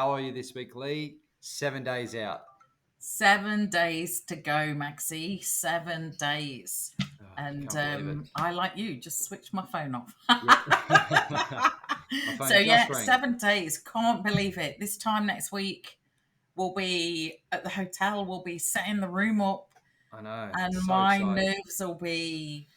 How are you this week, Leigh? 7 days out. 7 days to go, Maxie. 7 days. Oh, And can't believe it. I, like you, just switched my phone off. Yeah. My phone So, just yeah, rang. 7 days. Can't believe it. This time next week, we'll be at the hotel. We'll be setting the room up. I know. And It's so my exciting. nerves will be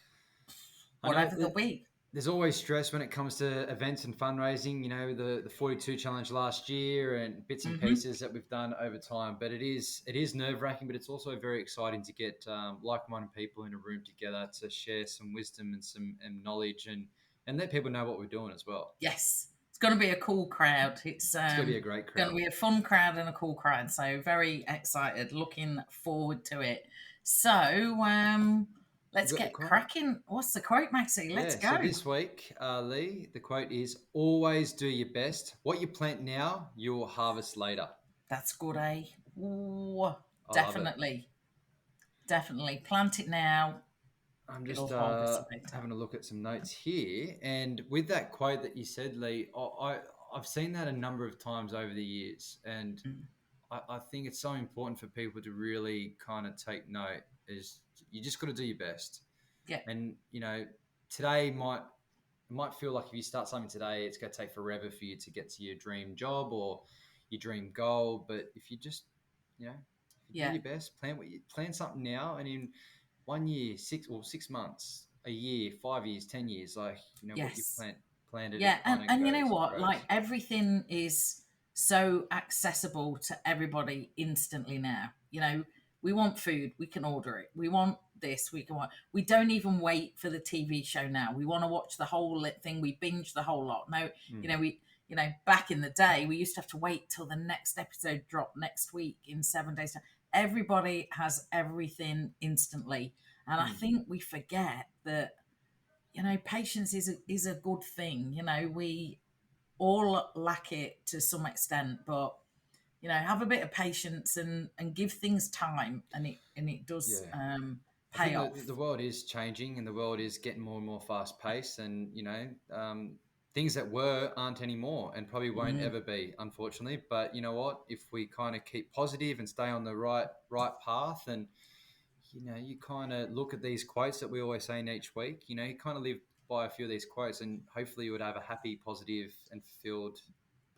I know whatever they'll be. there's always stress when it comes to events and fundraising. You know, the 42 challenge last year and bits and Hmm. pieces that we've done over time. But it is nerve wracking, but it's also very exciting to get like minded people in a room together to share some wisdom and some knowledge and let people know what we're doing as well. Yes. It's going to be a cool crowd. It's It's going to be a great going to crowd. be a fun crowd and a cool crowd. So very excited, looking forward to it. So You let's got the get quote? cracking. What's the quote, Maxie? Let's Yeah, go. so this week, Leigh, the quote is always do your best. What you plant now, you'll harvest later. That's good, eh? Ooh, I love it. definitely. Definitely. Plant it now. I'm It'll just harvest later. having a look at some notes here. And with that quote that you said, Leigh, I've seen that a number of times over the years. And Mm. I think it's so important for people to really kind of take note is you just got to do your best. Yeah. And, you know, today might feel like if you start something today, it's going to take forever for you to get to your dream job or your dream goal. But if you just, you know, if you do Yeah. your best, plan something now, and in 1 year, 6 months, a year, 5 years, 10 years, like what you Yes. planted, Yeah. it kind of And you know goes and what? Like grows. everything is so accessible to everybody instantly now. We want food, we can order it. We want this, we don't even wait for the TV show now. We want to watch the whole thing. We binge the whole lot. No, Mm. back in the day, we used to have to wait till the next episode dropped next week in 7 days. Everybody has everything instantly. And I Mm. think we forget that, patience is a good thing. We all lack it to some extent, but have a bit of patience and give things time, and it does Yeah. I pay think the off. world is changing and the world is getting more and more fast paced, and things that were aren't anymore and probably won't Mm, ever be, unfortunately. But you know what? If we kind of keep positive and stay on the right path, and you kind of look at these quotes that we always say in each week, you kind of live by a few of these quotes, and hopefully you would have a happy, positive, and fulfilled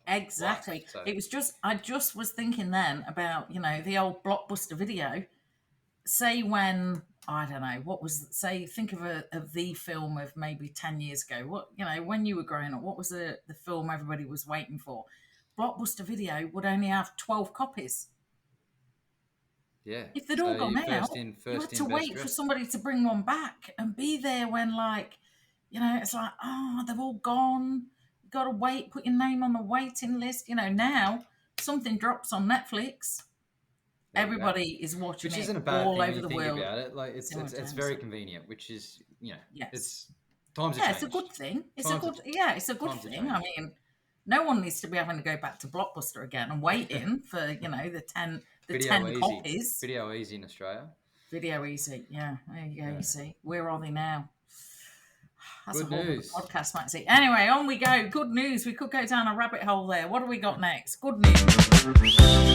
life. exactly. So It was just I just was thinking then about the old Blockbuster video. Say when I don't know what was say think of the film of maybe 10 years ago. What when you were growing up, what was the film everybody was waiting for? Blockbuster Video would only have 12 copies. yeah, If they'd so all you gone out, you had first to in, best wait for dressed. somebody to bring one back and be there when, like, it's like, oh, they've all gone. You've got to wait, put your name on the waiting list. Now something drops on Netflix, There you go. everybody is watching Which it isn't a bad all thing when over you the think world about it. Like it's very simultaneously. convenient, which is Yes. it's times have Yeah, it's a good changed. thing. Times have It's a good times have thing. I changed. mean, no one needs to be having to go back to Blockbuster again and waiting for, the Video 10 easy, copies. video easy in Australia. Video easy. Yeah, there you go. You Yeah. see, where are they now? That's a Good whole other news. podcast, Maxie. Anyway, on we go. Good news. We could go down a rabbit hole there. What do we got next? Good news.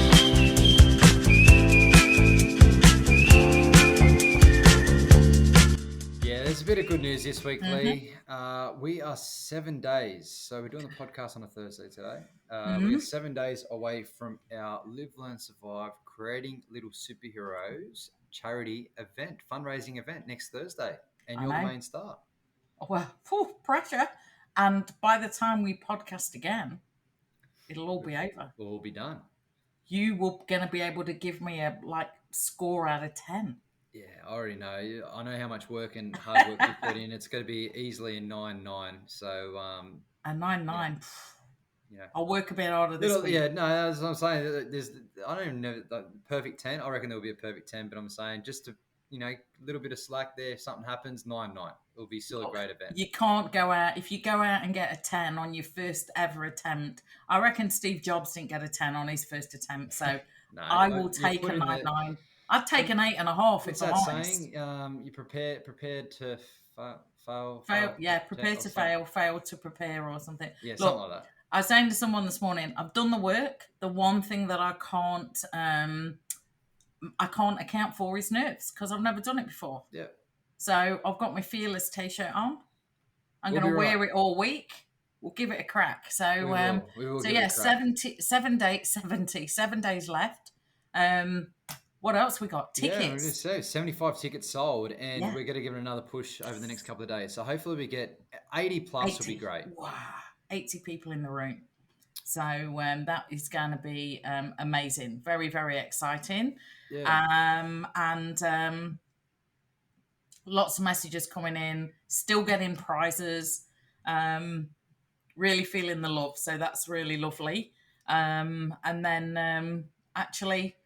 Yeah, there's a bit of good news this week, Mm-hmm. Leigh. We are 7 days. So we're doing the podcast on a Thursday today. We Mm-hmm. are 7 days away from our Live, Learn, Survive Creating Little Superheroes charity event, fundraising event next Thursday. And I you're the know. main star. Well, phew, pressure. And by the time we podcast again, it'll all be over. We'll all be done. You were going to be able to give me a score out of 10. Yeah, I already know. I know how much work and hard work you put in. It's going to be easily a 9-9. So, A 9 you know, 9. you know, I'll work a bit harder this week. yeah, no, that's what I'm saying. I don't even know the perfect 10. I reckon there'll be a perfect 10, but I'm saying just to, a little bit of slack there. If something happens, 9-9. It'll be still a Look, great event. you can't go out. If you go out and get a 10 on your first ever attempt, I reckon Steve Jobs didn't get a 10 on his first attempt. So No, I like will you take put a in 9 the 9. I'd take an 8.5 what's if I'm that honest. saying? You prepared to fail, Fail, yeah, to, prepare or to something. fail, fail to prepare or something. Yeah, something Look, like that. I was saying to someone this morning, I've done the work. The one thing that I can't account for is nerves because I've never done it before. Yeah, So I've got my Fearless T-shirt on. I'm we'll going be to right. wear it all week. We'll give it a crack. We will. We will So give it yeah, a crack. 7 days left. What else we got? Yeah, we just Tickets. say 75 tickets sold, and Yeah, we're going to give it another push over the next couple of days. So hopefully we get 80 plus will be 80. great. Wow, 80 people in the room. So that is going to be amazing. Very, very exciting. Yeah. And lots of messages coming in. Still getting prizes. Really feeling the love. So that's really lovely. And then actually,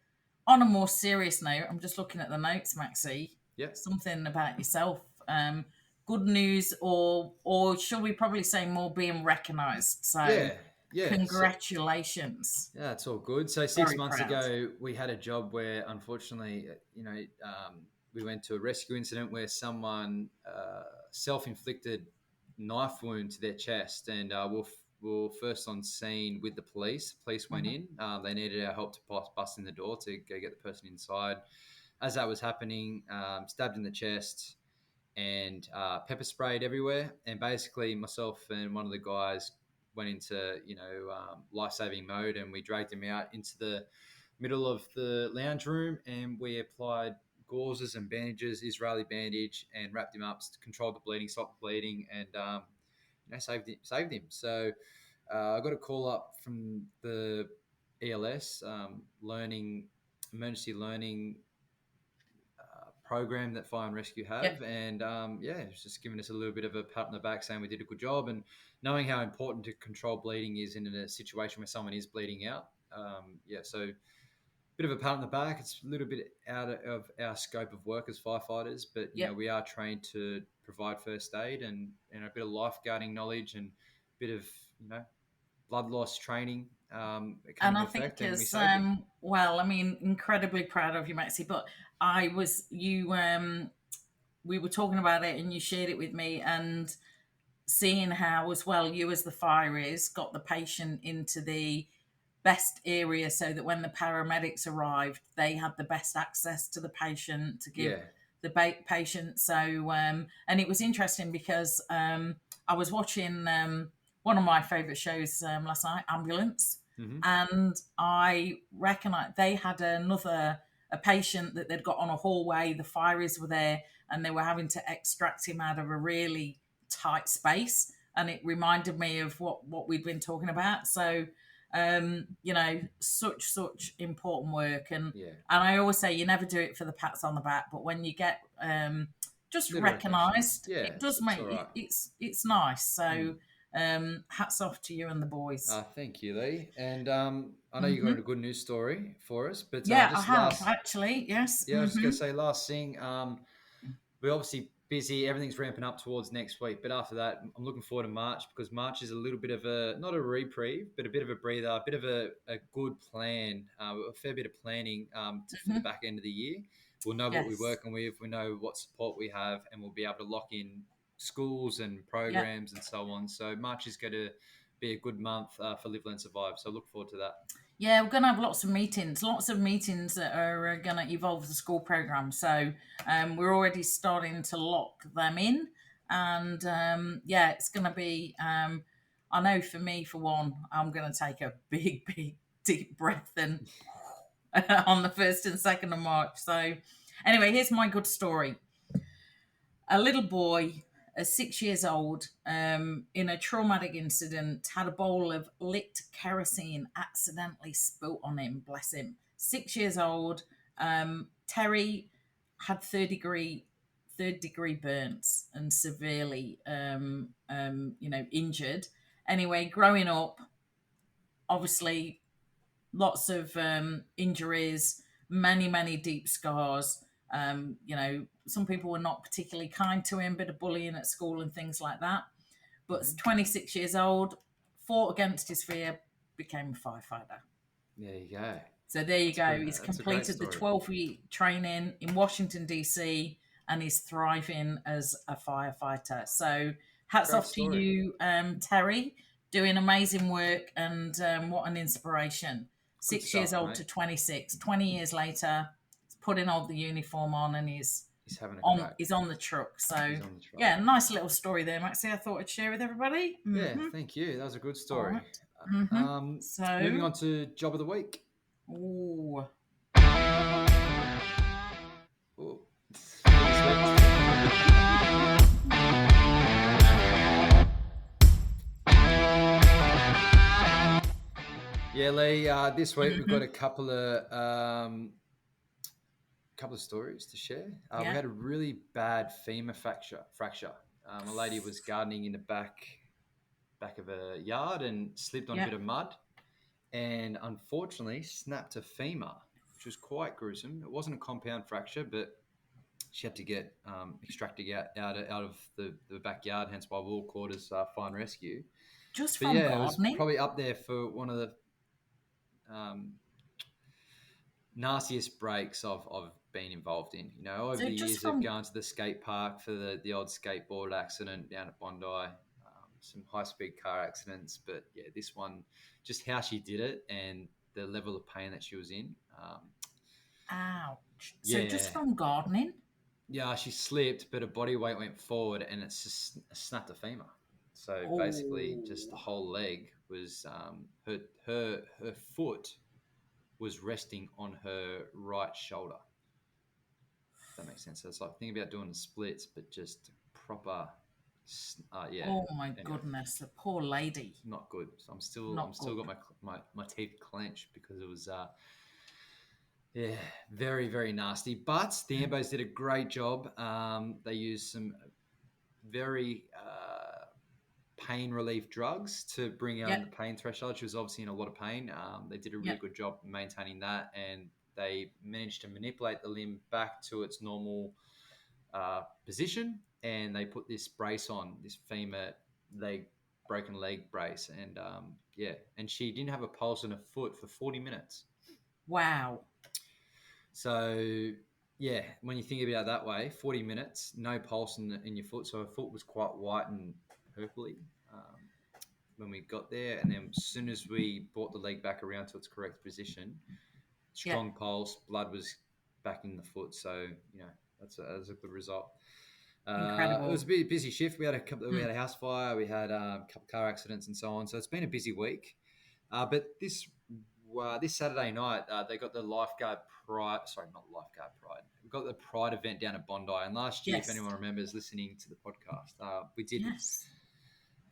on a more serious note, I'm just looking at the notes, Maxie. Yeah. Something about yourself. Good news, or should we probably say more being recognised? So Yeah. Yeah. So, congratulations. yeah, it's all good. So six Very months proud. ago, we had a job where, unfortunately, we went to a rescue incident where someone self-inflicted knife wound to their chest, and we were first on scene with the police. The police went Mhm. in. They needed our help to bust in the door to go get the person inside. As that was happening, stabbed in the chest and pepper sprayed everywhere. And basically, myself and one of the guys went into life saving mode, and we dragged him out into the middle of the lounge room, and we applied gauzes and bandages, Israeli bandage, and wrapped him up, controlled the bleeding, stopped the bleeding, and saved him. So I got a call up from the ELS, emergency learning program that fire and rescue Yep. have, and it's just giving us a little bit of a pat on the back, saying we did a good job, and knowing how important to control bleeding is in a situation where someone is bleeding out. So bit of a pat on the back. It's a little bit out of our scope of work as firefighters, but Yep. we are trained to provide first aid and a bit of lifeguarding knowledge and a bit of blood loss training come And into I think effect, and we as saved him. well, I mean, incredibly proud of you, Maxie. But I was you. We were talking about it, and you shared it with me, and seeing how as well you as the fire is got the patient into the best area so that when the paramedics arrived they had the best access to the patient to give Yeah. the patient. So and it was interesting because I was watching one of my favorite shows last night, Ambulance, Hmm. and I recognised they had a patient that they'd got on a hallway. The fireys were there and they were having to extract him out of a really tight space, and it reminded me of what we'd been talking about. So such important work, Yeah. and I always say you never do it for the pats on the back, but when you get just Little recognition. recognized, Yeah, it does it's make all right. it's nice. Mm. So hats off to you and the boys. Thank you, Lee. And I know you got a Hmm. good news story for us, but Yeah, I just have last, actually. Yes. yeah, I was just gonna say last thing. We're obviously busy. Everything's ramping up towards next week, but after that, I'm looking forward to March because March is a little bit of a not a reprieve, but a bit of a breather, a bit of a good plan, a fair bit of planning for the Hmm. back end of the year. We'll know what we're Yes. working with. We know what support we have, and we'll be able to lock in schools and Yeah. programs and so on. So March is going to be a good month for Live Learn Survive. So look forward to that. Yeah, we're going to have lots of meetings that are going to evolve the school program. So we're already starting to lock them in. And it's going to be, I know for me, for one, I'm going to take a big, deep breath and on the 1st and 2nd of March. So, anyway, here's my good story. A little boy, 6 years old, in a traumatic incident, had a bowl of lit kerosene accidentally spilt on him. Bless him. 6 years old. Terry had third degree burns and severely, injured. Anyway, growing up, obviously lots of injuries, many deep scars. Some people were not particularly kind to him, bit of bullying at school and things like that. But Hmm. 26 years old, fought against his fear, became a firefighter. There you go. So there you That's a go. good. He's That's a great completed the story. 12-week training in Washington, D.C., and he's thriving as a firefighter. So hats Great off to story. you, Terry. doing amazing work, and what an inspiration. Good 6 years stuff, old mate. to 26, 20 years later, he's putting on the uniform on, and He's having a crack. he's on the truck. So He's on the truck. yeah, nice little story there, Maxie. I thought I'd share with everybody. Yeah, thank you. That was a good All story. right. Mm-hmm. Moving So, on to job of the week. ooh. Ooh. Yeah, Leigh. This week we've got a couple of stories to share. We Yeah. had a really bad femur fracture. A lady was gardening in the back of a yard and slipped on a Yeah. bit of mud, and unfortunately snapped a femur, which was quite gruesome. It wasn't a compound fracture, but she had to get extracted out of the backyard. Hence why we'll call it as fire and rescue. Just But from yeah, it was gardening. probably up there for one of the nastiest breaks I've been involved in. You know, over So the just years of from going to the skate park for the odd skateboard accident down at Bondi, some high speed car accidents, but yeah, this one, just how she did it and the level of pain that she was in. ouch. So just Yeah, from gardening. yeah, she slipped, but her body weight went forward and it's just snapped a femur. So basically, just the Oh. whole leg was her foot was resting on her right shoulder. If that makes sense. So it's like thinking about doing the splits, but just proper. Yeah. Oh my Anyway, goodness, the poor lady. not good. So I'm Not still good. got my teeth clenched because it was yeah, very very nasty. But the Ambos did a great job. They used some very pain relief drugs to bring down the Yep. pain threshold. She was obviously in a lot of pain. They did a really Yep. good job maintaining that, and they managed to manipulate the limb back to its normal position. And they put this brace on, this femur broken leg brace, and yeah, and she didn't have a pulse in her foot for 40 minutes. Wow. So yeah, when you think about it that way, 40 minutes, no pulse in your foot. So her foot was quite white and purpley when we got there. And then as soon as we brought the leg back around to its correct position, Yep. strong pulse, blood was back in the foot. So, you know, that's a good result. It was Incredible. a bit busy shift. We had a house fire, we had a couple car accidents and so on. So it's been a busy week. But this Saturday night, they got the lifeguard pride. Sorry, not lifeguard pride. We got the pride event down at Bondi. And last year, if Yes. anyone remembers listening to the podcast, we did Yes.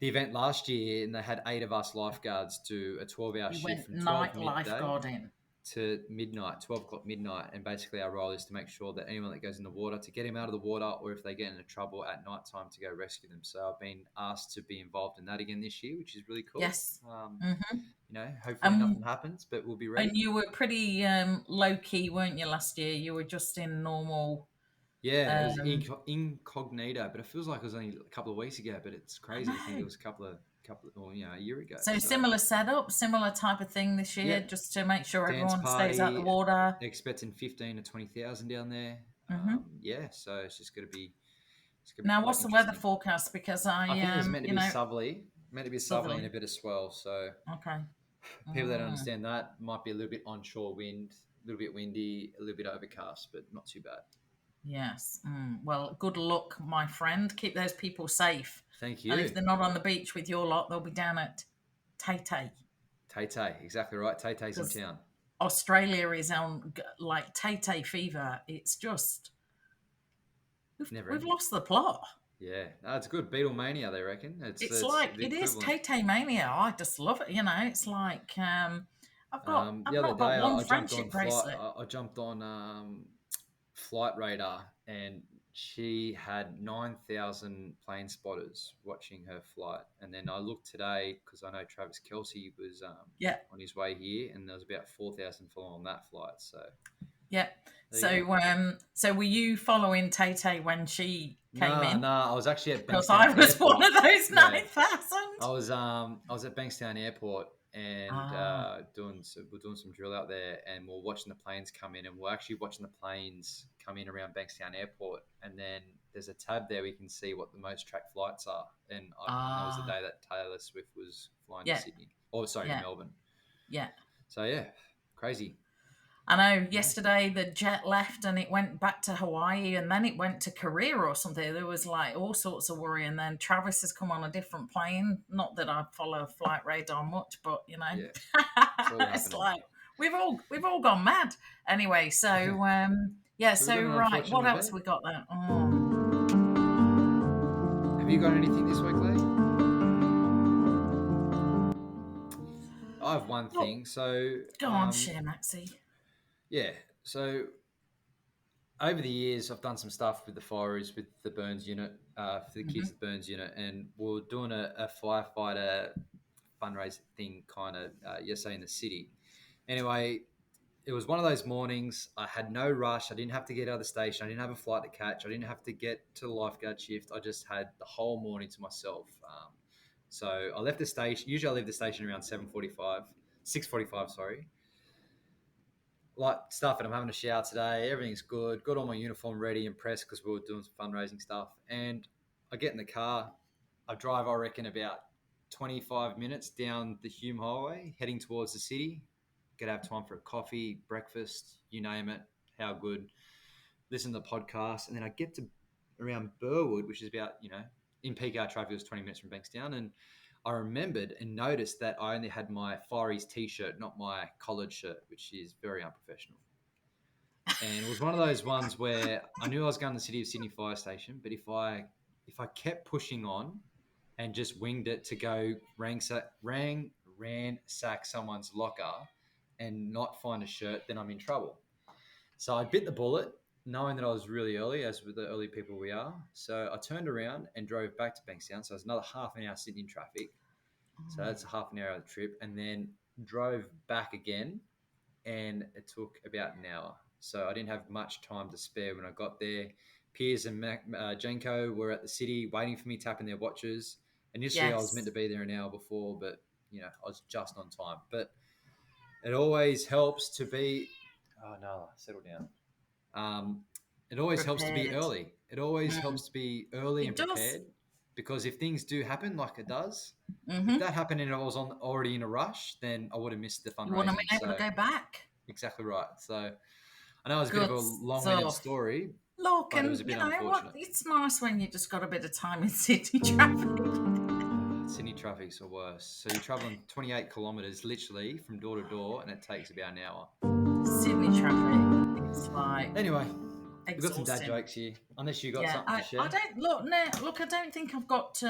the event last year, and they had 8 of us lifeguards do a 12-hour You shift went from 12 night midday lifeguarding. to midnight, 12 o'clock midnight. And basically our role is to make sure that anyone that goes in the water, to get him out of the water, or if they get into trouble at night time, to go rescue them. So I've been asked to be involved in that again this year, which is really cool. Yes. You know, hopefully nothing happens, but we'll be ready. And you were pretty low key, weren't you, last year? You were just in normal. Yeah, it was incognito, but it feels like it was only a couple of weeks ago, but it's crazy. I think it was a couple of a year ago. So similar setup, similar type of thing this year, Yeah. just to make sure Dance everyone stays out the party, water. expecting 15 to 20,000 down there. Yeah, so it's just going to be. Now, quite what's the weather interesting. forecast? Because I think it was meant to be southerly, southerly. and a bit of swell. So Okay. people that understand that might be a little bit onshore wind, a little bit windy, a little bit overcast, but not too bad. Yes. Well, good luck, my friend. Keep those people safe. Thank you. And if they're not on the beach with your lot, they'll be down at Tay. Tay, exactly right. Tay's in town. Australia is on like Tay fever. It's just we've lost the plot. Yeah, it's good. Beatlemania, they reckon. It's like it is Tay mania. I just love it. You know, it's like I've got one friendship bracelet. I jumped on Flight Radar, and she had 9,000 plane spotters watching her flight. And then I looked today because I know Travis Kelce was on his way here, and there was about 4,000 following on that flight. So yeah. So were you following Tay when she came in? No, I was actually at Bankstown because I was Airport. one of those 9,000. I was at Bankstown Airport and we're doing some drill out there, and we're watching the planes come in, and we're actually watching the planes come in around Bankstown Airport, and then there's a tab there we can see what the most track flights are, and that was the Ah, day that Taylor Swift was flying to yeah, Sydney. Oh, sorry, to yeah, Melbourne. yeah. So yeah, crazy. I know You know? yesterday the jet left and it went back to Hawaii and then it went to Korea or something. There was like all sorts of worry. And then Travis has come on a different plane. Not that I follow flight radar much, but Yeah, it's all it's happening. like we've all gone mad. Anyway, so yeah, So we've so got an right, unfortunate what else event. we got there? Oh. Have you got anything this week, Lee? I have one Look, thing. So go on, share Maxie. yeah, so over the years, I've done some stuff with the fireys, with the Burns unit, for the kids Hmm. at the Burns unit, and we're doing a firefighter fundraising thing kind of yesterday in the city. Anyway, it was one of those mornings. I had no rush. I didn't have to get out of the station. I didn't have a flight to catch. I didn't have to get to the lifeguard shift. I just had the whole morning to myself. So I left the station. Usually, I leave the station around 7:45, 6:45. Sorry, like stuff, and I'm having a shower today. Everything's good. Got all my uniform ready and pressed because we were doing some fundraising stuff. And I get in the car. I drive, I reckon, about 25 minutes down the Hume Highway, heading towards the city. Get to have time for a coffee, breakfast, you name it. How good. Listen to the podcast, and then I get to around Burwood, which is about in peak hour traffic. It was 20 minutes from Bankstown, and I remembered and noticed that I only had my Fireys t-shirt, not my collared shirt, which is very unprofessional. And it was one of those ones where I knew I was going to the City of Sydney Fire Station, but if I kept pushing on and just winged it to go ransack someone's locker and not find a shirt, then I'm in trouble. So I bit the bullet, knowing that I was really early, as with the early people we are. So I turned around and drove back to Bankstown. So it was another half an hour sitting in traffic. So that's a half an hour of the trip, and then drove back again, and it took about an hour. So I didn't have much time to spare when I got there. Piers and Jenko were at the city waiting for me, tapping their watches. Initially, I was meant Yes. to be there an hour before, but I was just on time. But it always helps to be. Oh no, settle down. It always helps to be Prepared. early. It always Mm. helps to be early It and does. prepared, because if things do happen, like it does, if Hmm. that happened and I was already in a rush, then I would have missed the You want to fundraising. be able to So go back. exactly right. So I know it was a bit of Good a long-winded stuff. story, Look, but it was and a you bit know what? unfortunate. It's nice when you just got a bit of time in city traffic. Sydney traffic's the worst. So you're traveling 28 kilometres literally from door to door, and it takes about an hour. Sydney traffic. It's like Anyway, we've got some dad exhausting. jokes here. Unless you got Yeah, something to I share. don't look. No, look, I don't think I've got.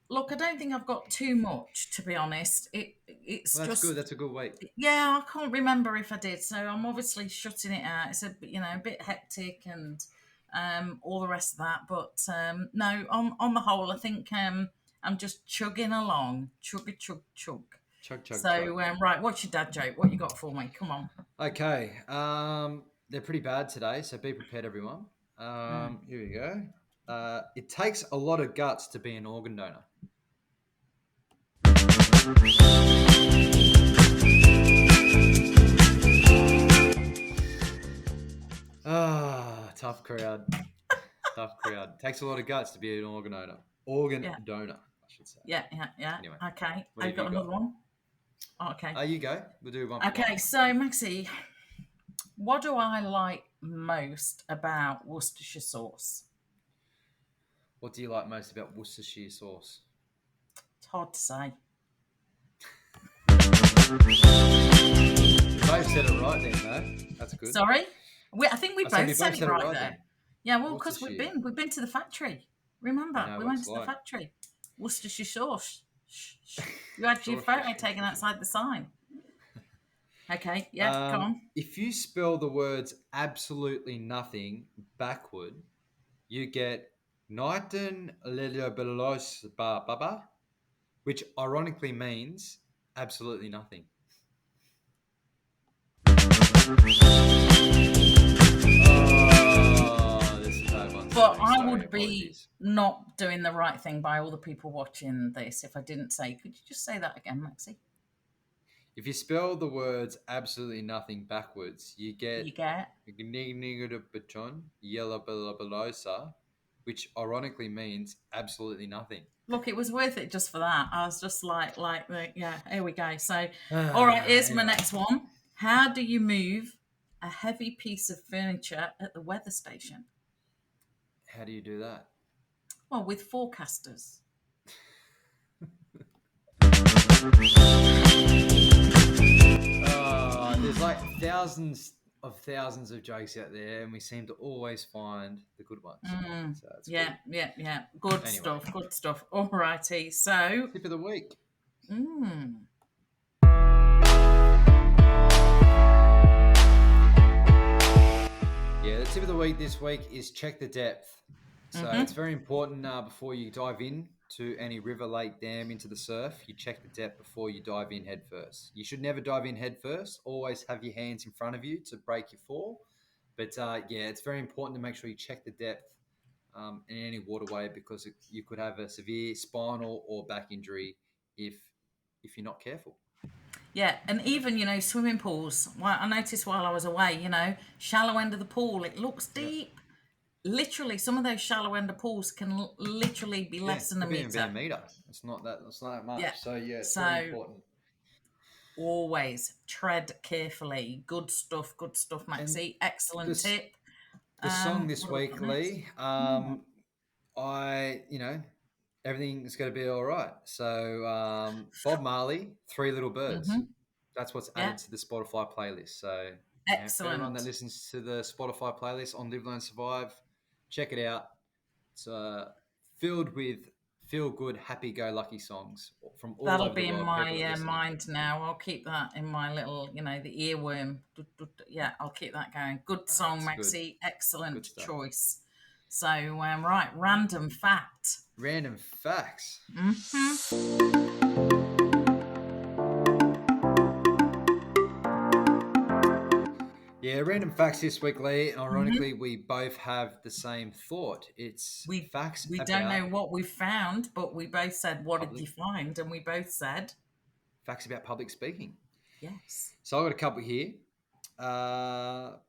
Look, I don't think I've got too much, to be honest. It's Well, that's good. just That's a good week. yeah, I can't remember if I did. So I'm obviously shutting it out. It's a bit hectic and all the rest of that. But no, on the whole, I think I'm just chugging along, chugga chug chug. Chug, chug, chug. So right, what's your dad joke? What you got for me? Come on. Okay. They're pretty bad today, so be prepared, everyone. Mm. Here we go. It takes a lot of guts to be an organ donor. Tough crowd. Tough crowd. Takes a lot of guts to be an organ donor. Organ Yeah, donor, I should say. yeah, yeah, yeah. Anyway, Okay, what I've have you got got? another one. Okay, You go. We'll do one for one. okay. So Maxie, what do I like most about Worcestershire sauce? What do you like most about Worcestershire sauce? It's hard to say. You both said it right then, though. That's good. Sorry, I think we I said both we said both it said it right right there. then. Yeah, well, because we've Worcestershire. been to the factory. I Remember, know we what went it's to the like. factory. Worcestershire sauce. Shh, shh. You had your Sure, photo sure, sure, taken sure. outside the sign. Okay, yeah, go on. If you spell the words absolutely nothing backward, you get Nighton Lelebelos Baba, which ironically means absolutely nothing. Oh, this is a bad one. But Sorry, I sorry, would be apologies. not doing the right thing by all the people watching this if I didn't say. Could you just say that again, Maxie? If you spell the words absolutely nothing backwards, you get You get. baton, yellow belosa, which ironically means absolutely nothing. Look, it was worth it just for that. I was just yeah, here we go. So, all right, here's my Anyway, next one. How do you move a heavy piece of furniture at the weather station? how do you do that? Well, with forecasters. There's like thousands of jokes out there, and we seem to always find the good ones. So that's Yeah, good. yeah. Good Anyway, stuff, good stuff. All righty. So, tip of the week. mm, Yeah, the tip of the week this week is check the depth. So it's very important before you dive in to any river, lake, dam, into the surf. You check the depth before you dive in head first. You should never dive in head first. Always have your hands in front of you to break your fall. But yeah, it's very important to make sure you check the depth in any waterway because you could have a severe spinal or back injury if you're not careful. yeah, and even swimming pools. Well, I noticed while I was away, shallow end of the pool, it looks Yeah, deep. Literally, some of those shallow end of pools can literally be yeah, less than a could be even be a meter. meter. It's not that. It's not that Yeah. much. So yeah, it's very So important. always tread carefully. Good stuff. Good stuff, And Maxie. Excellent this tip. the song this What have we week, got next? Lee. Hmm. I everything's going to be all right. So Bob Marley, Three Little Birds. Mm-hmm. That's what's Yeah. added to the Spotify playlist. So for everyone that Excellent. listens to the Spotify playlist on Live Learn Survive, check it out. It's filled with feel good, happy go lucky songs from all That'll over the be in world. People that my listening. mind now. I'll keep that in my little, the earworm. Yeah, I'll keep that going. Good song, It's good, Maxie. good Excellent stuff. choice. So, right, random fact. Random facts. Hmm. Yeah, random facts this week, Lee. Hmm. Ironically, we both have the same thought. It's We facts we don't about know what we found, but we both said, "What did public you find?" And we both said, facts about public speaking. "Yes." So I've got a couple here.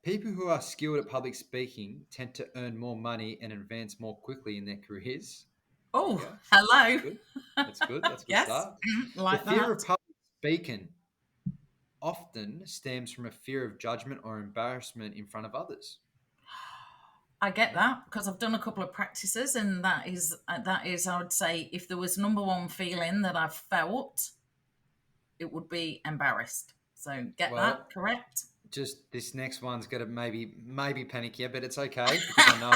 People who are skilled at public speaking tend to earn more money and advance more quickly in their careers. There you Oh, go. That's hello. good. That's good. That's a good Yes, start. The like fear of that. public speaking often stems from a fear of judgment or embarrassment in front of others. I get that because I've done a couple of practices, and that is, I would say, if there was number one feeling that I've felt, it would be embarrassed. So get Well, that correct. just this next one's gonna maybe panic you, but it's okay because I Go know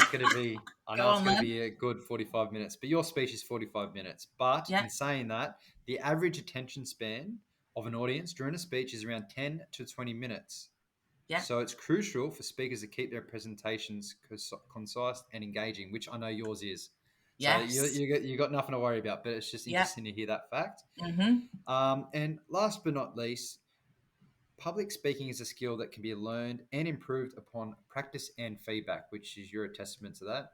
it's on gonna then. be a good 45 minutes. But your speech is 45 minutes. But Yeah, in saying that, the average attention span of an audience during a speech is around 10 to 20 minutes. yeah, So it's crucial for speakers to keep their presentations concise and engaging, which I know yours is. So yes, you got nothing to worry about, but it's just yeah. interesting to hear that fact. Mm-hmm. And last but not least, public speaking is a skill that can be learned and improved upon practice and feedback, which is you're a testament to that.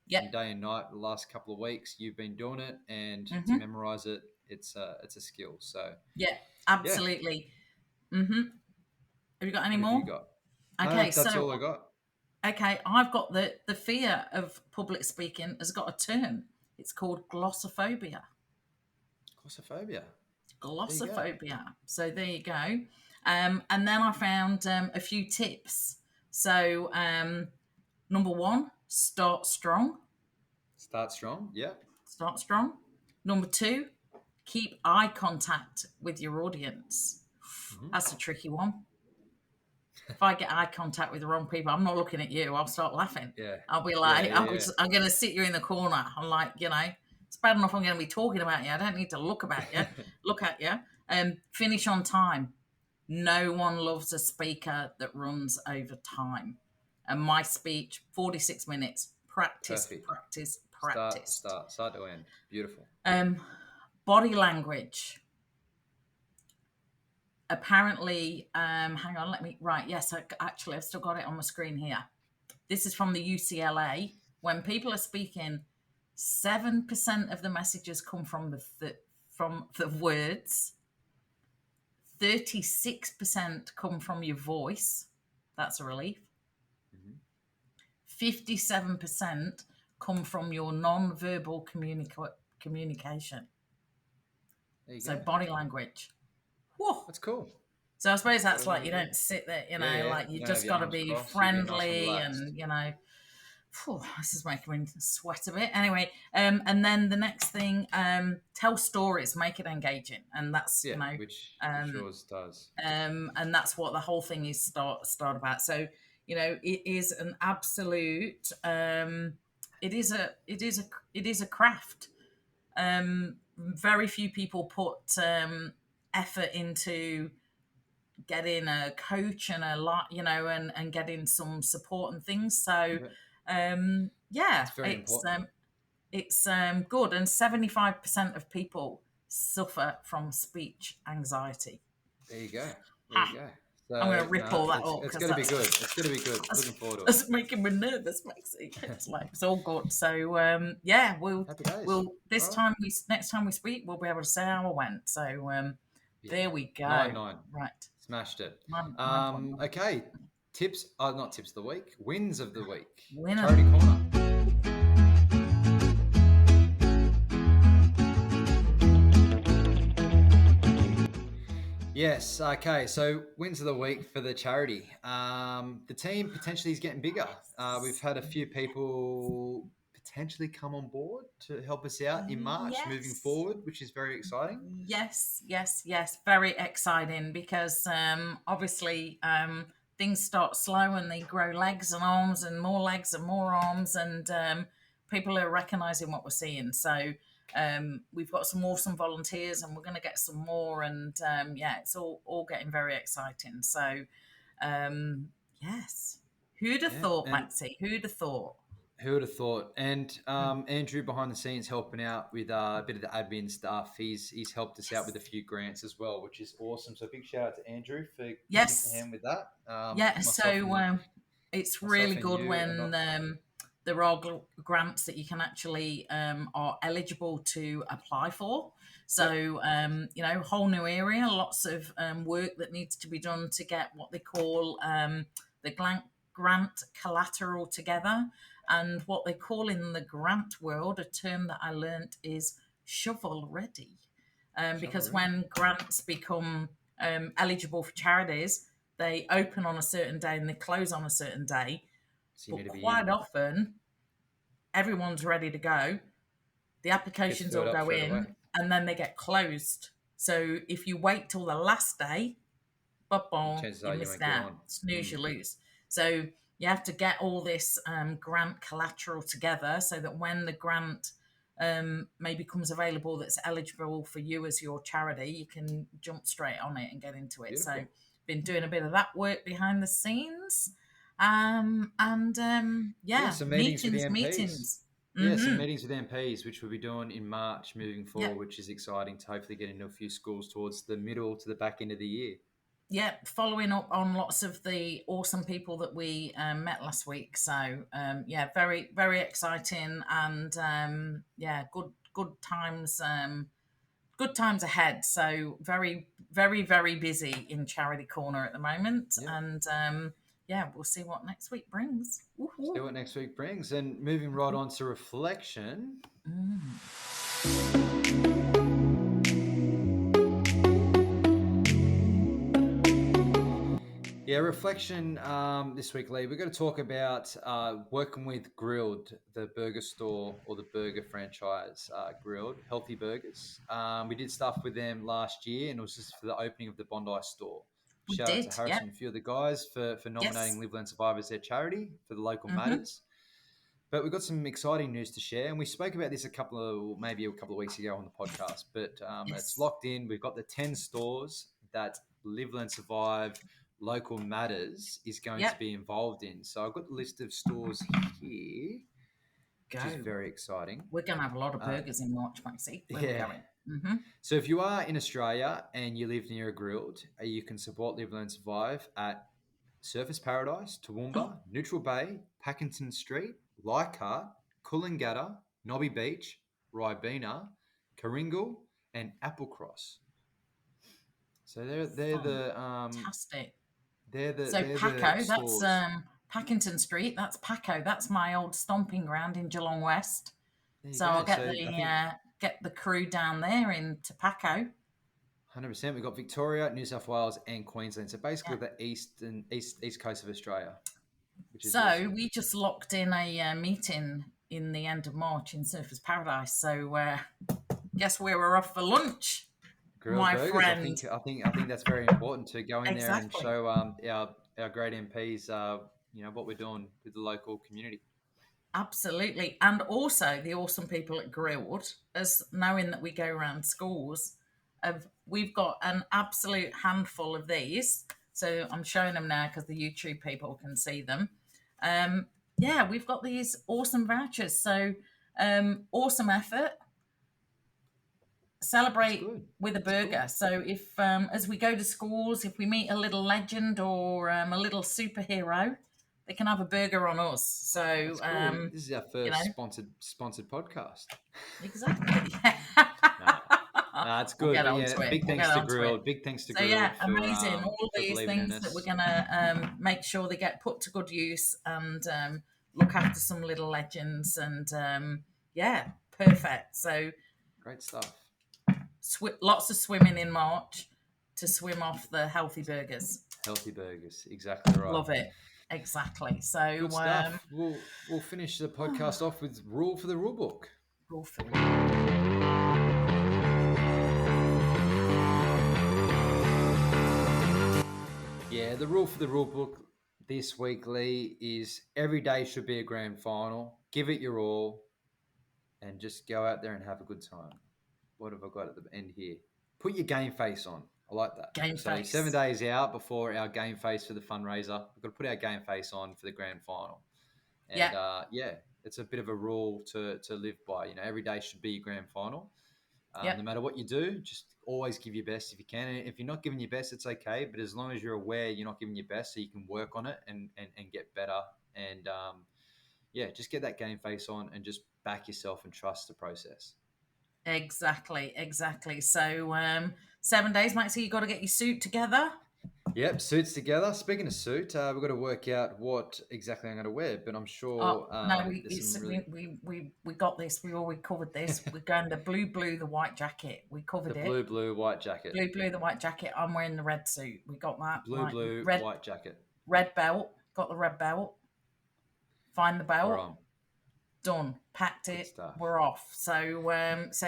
Yeah. Day and night, the last couple of weeks, you've been doing it, and to Mm-hmm. memorize it, it's a skill. So Yeah. yeah, Absolutely. Mm-hmm. Have you got any what have you more? got? No, Okay, that's so all I got. I've got the fear of public speaking has got a term. It's called glossophobia. Claustrophobia. There you go. Glossophobia. So there you go. And then I found a few tips. So number one, start strong. Start strong. Yeah. Start strong. Number two, keep eye contact with your audience. Hmm. That's a tricky one. If I get eye contact with the wrong people, I'm not looking at you. I'll start laughing. Yeah. I'll be Yeah. like, Yeah. Yeah. I'm going to sit you in the corner. I'm like, it's bad enough I'm going to be talking about you. I don't need to look at you. Finish on time. No one loves a speaker that runs over time. And my speech, 46 minutes. Practice, Perfect. practice, Start. practice. Start to end. Beautiful. Body language. Apparently, hang on, yes, actually, I've still got it on my screen here. This is from the UCLA. When people are speaking, 7% of the messages come from the words. 36% come from your voice. That's a relief. Mhm. 57% come from your non-verbal communication. There you So go. body language. Whoa. That's cool. So I suppose that's Body like you language. don't sit there, Yeah, yeah. like you You don't have just your got to arms be crossed. You'll be nice and friendly relaxed. and, phew, this is making me sweat a bit. Anyway, and then the next thing, tell stories, make it engaging. And that's, Yeah, which yours does. and that's what the whole thing is start about. So, it is an absolute, it is a craft. Very few people put effort into getting a coach and a lot, and getting some support and things. So, Yeah, yeah, it's very important. it's good. And 75% of people suffer from speech anxiety. There you go. There you Ha! go. I'm going So to rip no, all that it's up it's because going to be good. It's going to be good. Looking forward to it. that's making me nervous, Maxie. It's all good. So yeah, Happy days. we'll All this right. time we next time we speak, we'll be able to say how it went. So Yeah. there we go. 9-9. Right, Smashed it. 9.9. Okay. Tips. Not tips of the week. Wins of the week. Winner. Charity corner. Yes. Okay. So wins of the week for the charity. The team potentially is getting bigger. We've had a few people potentially come on board to help us out in March moving Yes. forward, which is very exciting. Yes. Very exciting because obviously things start slow and they grow legs and arms and more arms, and people are recognizing what we're seeing. So we've got some awesome volunteers and we're going to get some more. And yeah, it's all getting very exciting. So um, yes. Who'd have Yeah. thought, And Maxie? Who'd have thought? who would have thought? And Andrew behind the scenes helping out with a bit of the admin stuff. He's helped us out with a few grants as well, which is awesome. So big shout out to Andrew for giving us a Yes. hand with that. Yeah, Myself so and it's myself really and good you are when not. there are grants that you can actually are eligible to apply for. Yep. So whole new area, lots of work that needs to be done to get what they call the grant collateral together, and what they call in the grant world a term that I learnt is shovel ready, Shovel because ready. when grants become eligible for charities, they open on a certain day and they close on a certain day. So you But need to be quite in. often, everyone's ready to go. The Gets applications filled all up go straight away. in and then they get closed. So if you wait till the last day, Chances you are you missed won't get out. on. Snooze, you lose. So you have to get all this grant collateral together so that when the grant maybe becomes available that's eligible for you as your charity, you can jump straight on it and get into it. So Beautiful. been doing a bit of that work behind the scenes. And Yeah, yeah, some meetings with the MPs. meetings. Yeah, some Mm-hmm. meetings with MPs, which we'll be doing in March moving Yep. forward, which is exciting to hopefully get into a few schools towards the middle to the back end of the year. Yep, following up on lots of the awesome people that we met last week. So yeah, very exciting, and yeah, good times, good times ahead. So very busy in Charity Corner at the moment, Yeah. and yeah, we'll see what next week brings. See Woohoo. what next week brings. And moving right on to reflection. Mm. Yeah, reflection this week, Lee. We're going to talk about working with Grilled, the burger store or the burger franchise, Grilled, Healthy Burgers. We did stuff with them last year, and it was just for the opening of the Bondi store. We Shout out to did, Harrison yep, and a few of the guys for yes, nominating Live Land Survive as their charity for the local mm-hmm. matters. But we've got some exciting news to share, and we spoke about this maybe a couple of weeks ago on the podcast. But it's Yes, locked in. We've got the 10 stores that Live Land Survive Local Matters is going to yep, be involved in. So I've got the list of stores here, which is go. very exciting. We're gonna have a lot of Uh, burgers in March, Maxie. Where we're yeah. going. Mm-hmm. So if you are in Australia and you live near a Grilled, you can support Live Land Survive at Surface Paradise, Oh, Toowoomba, Neutral Bay, Packington Street, Leichhardt, Coolangatta, Nobby Beach, Ribena, Karingal, and Applecross. So Fantastic. they're the So they're the Paco, that's stores. Packington Street. That's Paco. That's my old stomping ground in Geelong West. There you So go. I'll So I think get the crew down there into Paco. 100%. We've got Victoria, New South Wales, and Queensland. So basically Yeah. the east coast of Australia, which is So awesome. we just locked in a meeting in the end of March in Surfers Paradise. So guess where we're off for lunch, Grilled my burgers. friend. I think that's very important to go in there and Exactly. show our great MPs what we're doing with the local community. Absolutely. And also the awesome people at Grilled, as knowing that we go around schools, we've got an absolute handful of these. So I'm showing them now because the YouTube people can see them. Yeah, we've got these awesome vouchers. So awesome effort. That's Celebrate good. with a That's burger. good. So if as we go to schools, if we meet a little legend or a little superhero, they can have a burger on us. So That's good. This is our you know, first sponsored podcast. exactly. Nah, nah, it's We'll good. get But yeah, onto it. big We'll thanks get to onto it. Grilled. Big thanks to So yeah, Grilled amazing. All for these believing in things that we're us. gonna make sure they get put to good use and look after some little legends and yeah, perfect. So Great stuff. lots of swimming in March to swim off the healthy burgers. Healthy burgers. Exactly right. Love it. Exactly. So Good stuff. We'll finish the podcast off with rule for the rule book. rule for Yeah, the rule for the rule book this week, Lee, is every day should be a grand final. Give it your all and just go out there and have a good time. What have I got at the end here? Put your game face on. I like that. game So face. 7 days out before our game face for the fundraiser, we've got to put our game face on for the grand final. And Yeah. it's a bit of a rule to live by. You know, every day should be your grand final. Yep. No matter what you do, just always give your best if you can. And if you're not giving your best, it's okay. But as long as you're aware you're not giving your best, so you can work on it and get better. And just get that game face on and just back yourself and trust the process. Exactly. So 7 days, Maxie, so you got to get your suit together. Yep, suits together. Speaking of suit, we've got to work out what exactly I'm going to wear, but I'm sure No, we got this. We already covered this. We're going the blue, the white jacket. We covered the it. blue, white jacket. Blue, the white jacket. I'm wearing the red suit. We got that. Blue, red, white jacket. Red belt. Got the red belt. Find the belt. We're on. Done. Packed Good it. stuff. We're off. So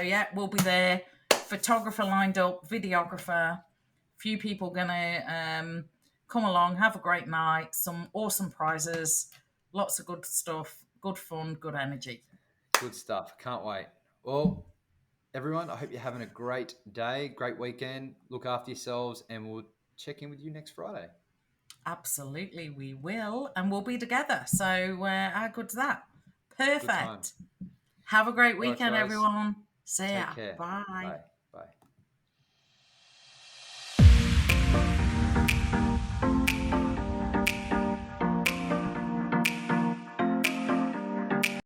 yeah, we'll be there. Photographer lined up. Videographer. Few people gonna come along, have a great night, some awesome prizes, lots of good stuff, good fun, good energy. Good stuff. Can't wait. Well, everyone, I hope you're having a great day, great weekend. Look after yourselves, and we'll check in with you next Friday. Absolutely, we will, and we'll be together. So how good's that? Perfect. Have a great weekend, everyone. See ya. Take care. Bye. Bye. Bye.